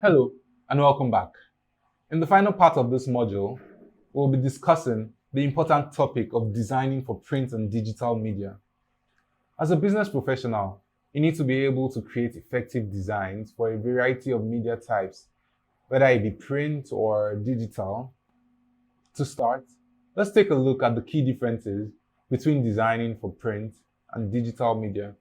Hello and welcome back. In the final part of this module, we'll be discussing the important topic of designing for print and digital media. As a business professional, you need to be able to create effective designs for a variety of media types, whether it be print or digital. To start, let's take a look at the key differences between designing for print and digital media.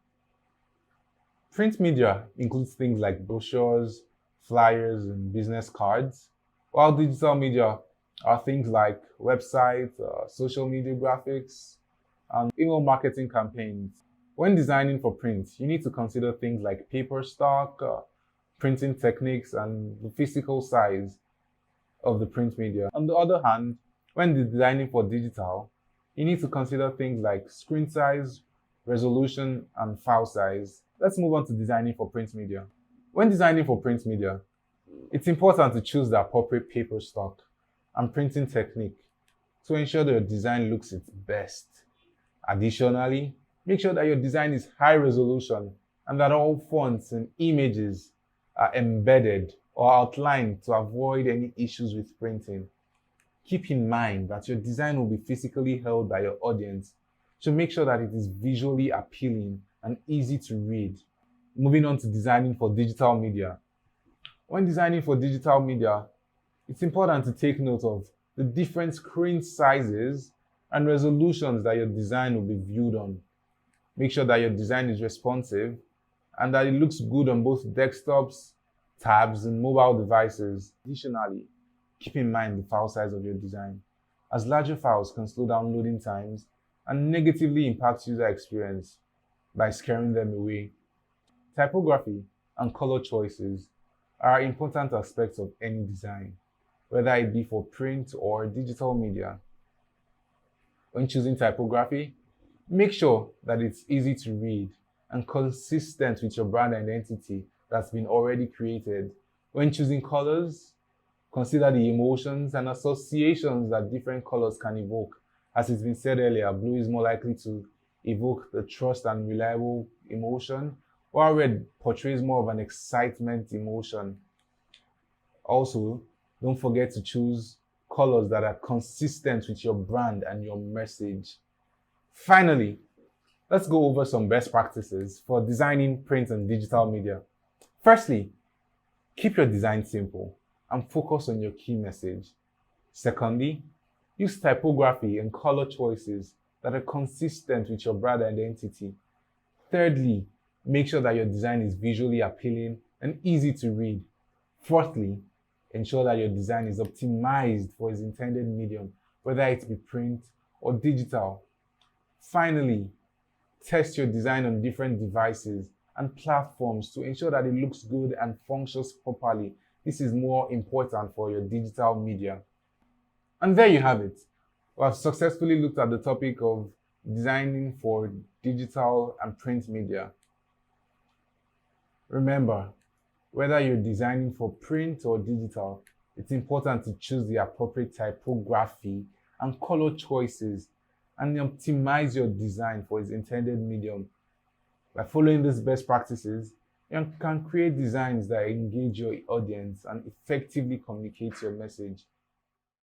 Print media includes things like brochures, flyers, and business cards, while digital media are things like websites, social media graphics, and email marketing campaigns. When designing for print, you need to consider things like paper stock, printing techniques, and the physical size of the print media. On the other hand, when designing for digital, you need to consider things like screen size, resolution, and file size. Let's move on to designing for print media. When designing for print media, it's important to choose the appropriate paper stock and printing technique to ensure that your design looks its best. Additionally, make sure that your design is high resolution and that all fonts and images are embedded or outlined to avoid any issues with printing. Keep in mind that your design will be physically held by your audience, so make sure that it is visually appealing and easy to read. Moving on to designing for digital media. When designing for digital media, it's important to take note of the different screen sizes and resolutions that your design will be viewed on. Make sure that your design is responsive and that it looks good on both desktops, tabs, and mobile devices. Additionally, keep in mind the file size of your design, as larger files can slow down loading times and negatively impact user experience by scaring them away. Typography and color choices are important aspects of any design, whether it be for print or digital media. When choosing typography, make sure that it's easy to read and consistent with your brand identity that's been already created. When choosing colors, consider the emotions and associations that different colors can evoke. As it's been said earlier, blue is more likely to evoke the trust and reliable emotion, while red portrays more of an excitement emotion. Also, don't forget to choose colors that are consistent with your brand and your message. Finally, let's go over some best practices for designing print and digital media. Firstly, keep your design simple and focus on your key message. Secondly, use typography and color choices that are consistent with your brand identity. Thirdly, make sure that your design is visually appealing and easy to read. Fourthly, ensure that your design is optimized for its intended medium, whether it be print or digital. Finally, test your design on different devices and platforms to ensure that it looks good and functions properly. This is more important for your digital media. And there you have it. We have successfully looked at the topic of designing for digital and print media. Remember, whether you're designing for print or digital, it's important to choose the appropriate typography and color choices and optimize your design for its intended medium. By following these best practices, you can create designs that engage your audience and effectively communicate your message.